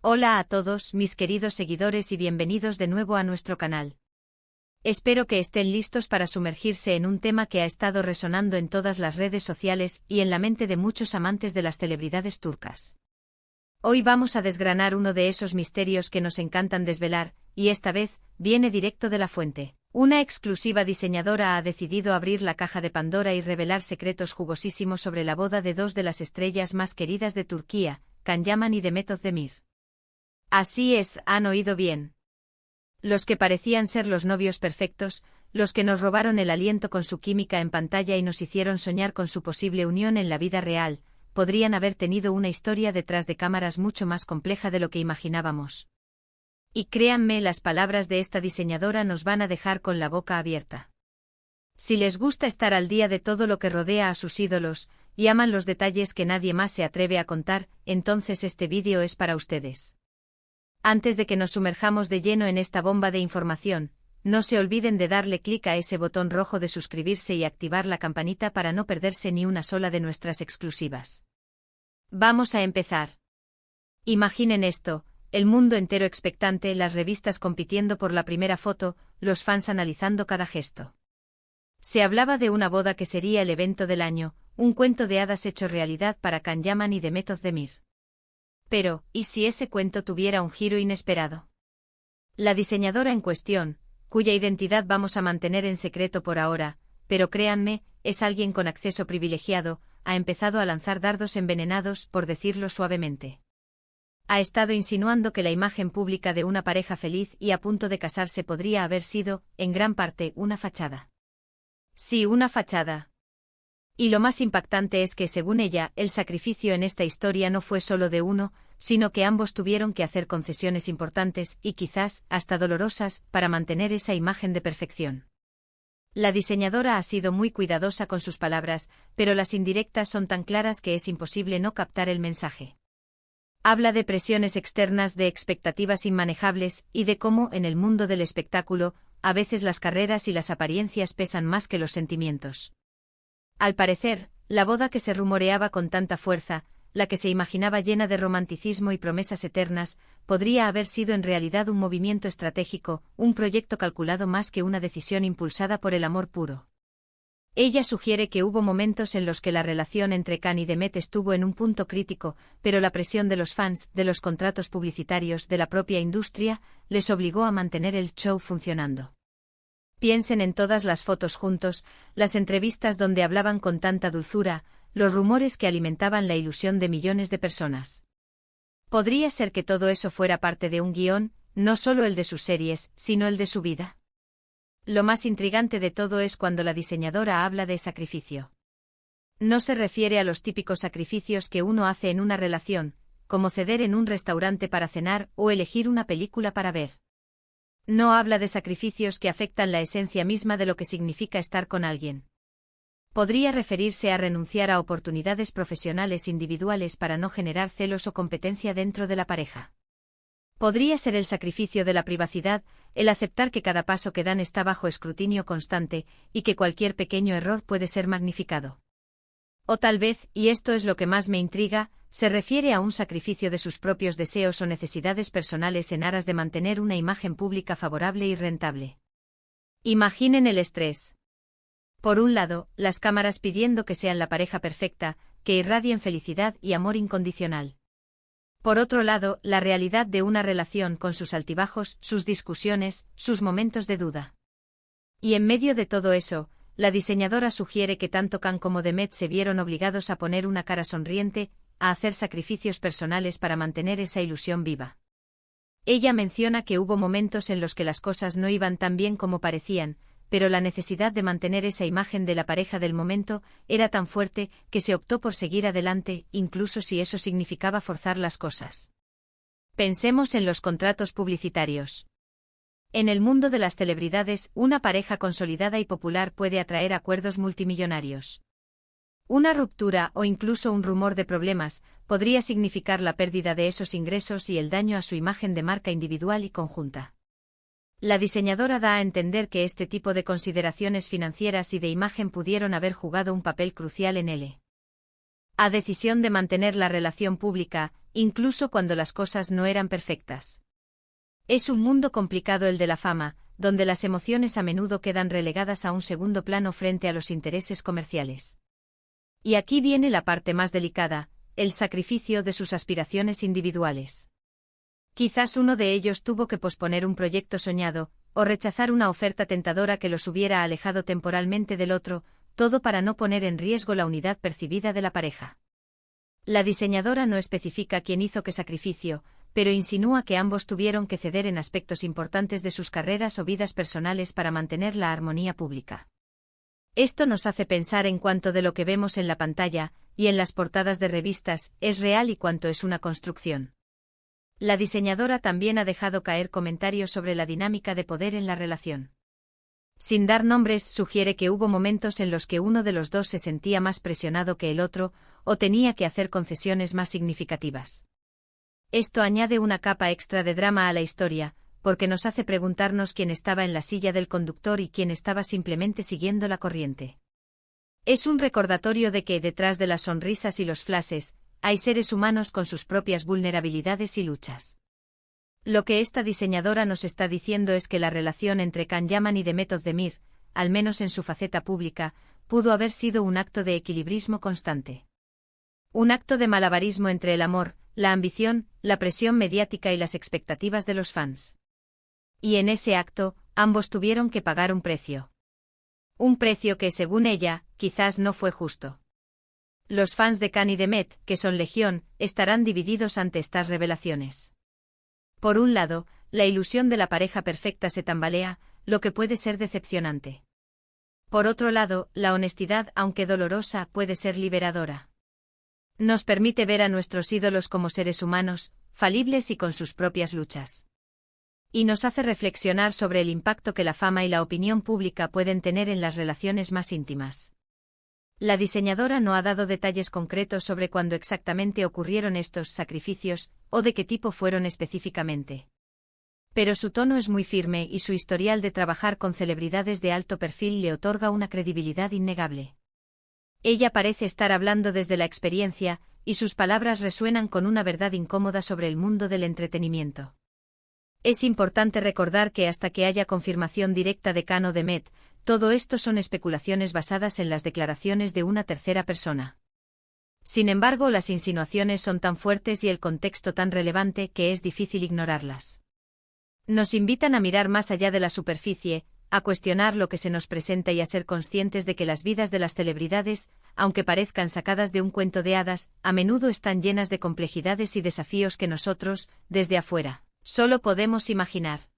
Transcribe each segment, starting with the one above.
Hola a todos, mis queridos seguidores y bienvenidos de nuevo a nuestro canal. Espero que estén listos para sumergirse en un tema que ha estado resonando en todas las redes sociales y en la mente de muchos amantes de las celebridades turcas. Hoy vamos a desgranar uno de esos misterios que nos encantan desvelar, y esta vez, viene directo de la fuente. Una exclusiva diseñadora ha decidido abrir la caja de Pandora y revelar secretos jugosísimos sobre la boda de dos de las estrellas más queridas de Turquía, Can Yaman y Demet Özdemir. Así es, han oído bien. Los que parecían ser los novios perfectos, los que nos robaron el aliento con su química en pantalla y nos hicieron soñar con su posible unión en la vida real, podrían haber tenido una historia detrás de cámaras mucho más compleja de lo que imaginábamos. Y créanme, las palabras de esta diseñadora nos van a dejar con la boca abierta. Si les gusta estar al día de todo lo que rodea a sus ídolos, y aman los detalles que nadie más se atreve a contar, entonces este vídeo es para ustedes. Antes de que nos sumerjamos de lleno en esta bomba de información, no se olviden de darle clic a ese botón rojo de suscribirse y activar la campanita para no perderse ni una sola de nuestras exclusivas. Vamos a empezar. Imaginen esto, el mundo entero expectante, las revistas compitiendo por la primera foto, los fans analizando cada gesto. Se hablaba de una boda que sería el evento del año, un cuento de hadas hecho realidad para Can Yaman y Demet Özdemir. Pero, ¿y si ese cuento tuviera un giro inesperado? La diseñadora en cuestión, cuya identidad vamos a mantener en secreto por ahora, pero créanme, es alguien con acceso privilegiado, ha empezado a lanzar dardos envenenados, por decirlo suavemente. Ha estado insinuando que la imagen pública de una pareja feliz y a punto de casarse podría haber sido, en gran parte, una fachada. Sí, una fachada. Y lo más impactante es que, según ella, el sacrificio en esta historia no fue solo de uno, sino que ambos tuvieron que hacer concesiones importantes y quizás hasta dolorosas para mantener esa imagen de perfección. La diseñadora ha sido muy cuidadosa con sus palabras, pero las indirectas son tan claras que es imposible no captar el mensaje. Habla de presiones externas, de expectativas inmanejables y de cómo, en el mundo del espectáculo, a veces las carreras y las apariencias pesan más que los sentimientos. Al parecer, la boda que se rumoreaba con tanta fuerza, la que se imaginaba llena de romanticismo y promesas eternas, podría haber sido en realidad un movimiento estratégico, un proyecto calculado más que una decisión impulsada por el amor puro. Ella sugiere que hubo momentos en los que la relación entre Can y Demet estuvo en un punto crítico, pero la presión de los fans, de los contratos publicitarios, de la propia industria, les obligó a mantener el show funcionando. Piensen en todas las fotos juntos, las entrevistas donde hablaban con tanta dulzura, los rumores que alimentaban la ilusión de millones de personas. ¿Podría ser que todo eso fuera parte de un guión, no solo el de sus series, sino el de su vida? Lo más intrigante de todo es cuando la diseñadora habla de sacrificio. No se refiere a los típicos sacrificios que uno hace en una relación, como ceder en un restaurante para cenar o elegir una película para ver. No habla de sacrificios que afectan la esencia misma de lo que significa estar con alguien. Podría referirse a renunciar a oportunidades profesionales individuales para no generar celos o competencia dentro de la pareja. Podría ser el sacrificio de la privacidad, el aceptar que cada paso que dan está bajo escrutinio constante, y que cualquier pequeño error puede ser magnificado. O tal vez, y esto es lo que más me intriga, se refiere a un sacrificio de sus propios deseos o necesidades personales en aras de mantener una imagen pública favorable y rentable. Imaginen el estrés. Por un lado, las cámaras pidiendo que sean la pareja perfecta, que irradien felicidad y amor incondicional. Por otro lado, la realidad de una relación con sus altibajos, sus discusiones, sus momentos de duda. Y en medio de todo eso, la diseñadora sugiere que tanto Can como Demet se vieron obligados a poner una cara sonriente, a hacer sacrificios personales para mantener esa ilusión viva. Ella menciona que hubo momentos en los que las cosas no iban tan bien como parecían, pero la necesidad de mantener esa imagen de la pareja del momento era tan fuerte que se optó por seguir adelante, incluso si eso significaba forzar las cosas. Pensemos en los contratos publicitarios. En el mundo de las celebridades, una pareja consolidada y popular puede atraer acuerdos multimillonarios. Una ruptura o incluso un rumor de problemas podría significar la pérdida de esos ingresos y el daño a su imagen de marca individual y conjunta. La diseñadora da a entender que este tipo de consideraciones financieras y de imagen pudieron haber jugado un papel crucial en la decisión de mantener la relación pública, incluso cuando las cosas no eran perfectas. Es un mundo complicado el de la fama, donde las emociones a menudo quedan relegadas a un segundo plano frente a los intereses comerciales. Y aquí viene la parte más delicada, el sacrificio de sus aspiraciones individuales. Quizás uno de ellos tuvo que posponer un proyecto soñado, o rechazar una oferta tentadora que los hubiera alejado temporalmente del otro, todo para no poner en riesgo la unidad percibida de la pareja. La diseñadora no especifica quién hizo qué sacrificio, pero insinúa que ambos tuvieron que ceder en aspectos importantes de sus carreras o vidas personales para mantener la armonía pública. Esto nos hace pensar en cuánto de lo que vemos en la pantalla, y en las portadas de revistas, es real y cuánto es una construcción. La diseñadora también ha dejado caer comentarios sobre la dinámica de poder en la relación. Sin dar nombres, sugiere que hubo momentos en los que uno de los dos se sentía más presionado que el otro, o tenía que hacer concesiones más significativas. Esto añade una capa extra de drama a la historia, porque nos hace preguntarnos quién estaba en la silla del conductor y quién estaba simplemente siguiendo la corriente. Es un recordatorio de que, detrás de las sonrisas y los flashes, hay seres humanos con sus propias vulnerabilidades y luchas. Lo que esta diseñadora nos está diciendo es que la relación entre Can Yaman y Demet Özdemir, al menos en su faceta pública, pudo haber sido un acto de equilibrismo constante. Un acto de malabarismo entre el amor, la ambición, la presión mediática y las expectativas de los fans. Y en ese acto, ambos tuvieron que pagar un precio. Un precio que, según ella, quizás no fue justo. Los fans de Can y Demet, que son legión, estarán divididos ante estas revelaciones. Por un lado, la ilusión de la pareja perfecta se tambalea, lo que puede ser decepcionante. Por otro lado, la honestidad, aunque dolorosa, puede ser liberadora. Nos permite ver a nuestros ídolos como seres humanos, falibles y con sus propias luchas. Y nos hace reflexionar sobre el impacto que la fama y la opinión pública pueden tener en las relaciones más íntimas. La diseñadora no ha dado detalles concretos sobre cuándo exactamente ocurrieron estos sacrificios, o de qué tipo fueron específicamente. Pero su tono es muy firme y su historial de trabajar con celebridades de alto perfil le otorga una credibilidad innegable. Ella parece estar hablando desde la experiencia, y sus palabras resuenan con una verdad incómoda sobre el mundo del entretenimiento. Es importante recordar que hasta que haya confirmación directa de Can o Demet, todo esto son especulaciones basadas en las declaraciones de una tercera persona. Sin embargo, las insinuaciones son tan fuertes y el contexto tan relevante que es difícil ignorarlas. Nos invitan a mirar más allá de la superficie, a cuestionar lo que se nos presenta y a ser conscientes de que las vidas de las celebridades, aunque parezcan sacadas de un cuento de hadas, a menudo están llenas de complejidades y desafíos que nosotros, desde afuera, solo podemos imaginar.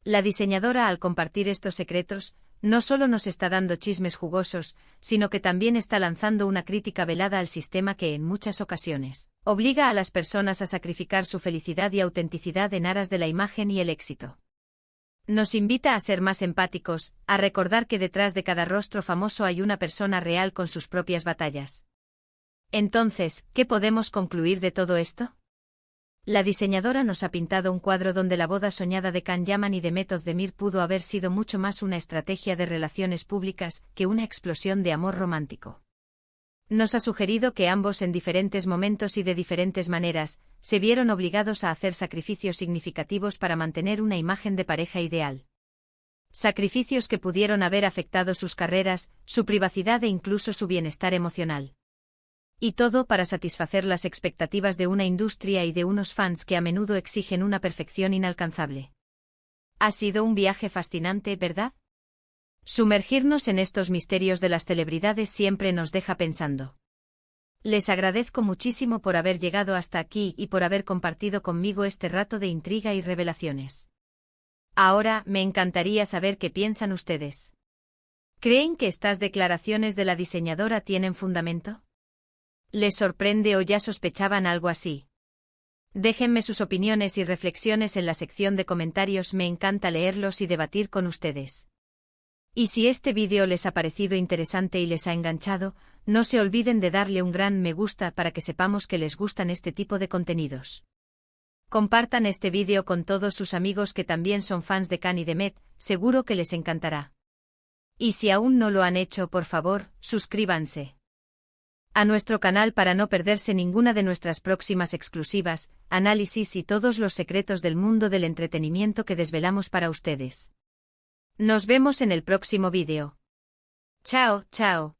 La diseñadora, al compartir estos secretos, no solo nos está dando chismes jugosos, sino que también está lanzando una crítica velada al sistema que en muchas ocasiones obliga a las personas a sacrificar su felicidad y autenticidad en aras de la imagen y el éxito. Nos invita a ser más empáticos, a recordar que detrás de cada rostro famoso hay una persona real con sus propias batallas. Entonces, ¿qué podemos concluir de todo esto? La diseñadora nos ha pintado un cuadro donde la boda soñada de Can Yaman y Demet Özdemir pudo haber sido mucho más una estrategia de relaciones públicas que una explosión de amor romántico. Nos ha sugerido que ambos en diferentes momentos y de diferentes maneras, se vieron obligados a hacer sacrificios significativos para mantener una imagen de pareja ideal. Sacrificios que pudieron haber afectado sus carreras, su privacidad e incluso su bienestar emocional. Y todo para satisfacer las expectativas de una industria y de unos fans que a menudo exigen una perfección inalcanzable. Ha sido un viaje fascinante, ¿verdad? Sumergirnos en estos misterios de las celebridades siempre nos deja pensando. Les agradezco muchísimo por haber llegado hasta aquí y por haber compartido conmigo este rato de intriga y revelaciones. Ahora, me encantaría saber qué piensan ustedes. ¿Creen que estas declaraciones de la diseñadora tienen fundamento? ¿Les sorprende o ya sospechaban algo así? Déjenme sus opiniones y reflexiones en la sección de comentarios, me encanta leerlos y debatir con ustedes. Y si este vídeo les ha parecido interesante y les ha enganchado, no se olviden de darle un gran me gusta para que sepamos que les gustan este tipo de contenidos. Compartan este vídeo con todos sus amigos que también son fans de Can y Demet, seguro que les encantará. Y si aún no lo han hecho, por favor, suscríbanse. a nuestro canal para no perderse ninguna de nuestras próximas exclusivas, análisis y todos los secretos del mundo del entretenimiento que desvelamos para ustedes. Nos vemos en el próximo vídeo. Chao, chao.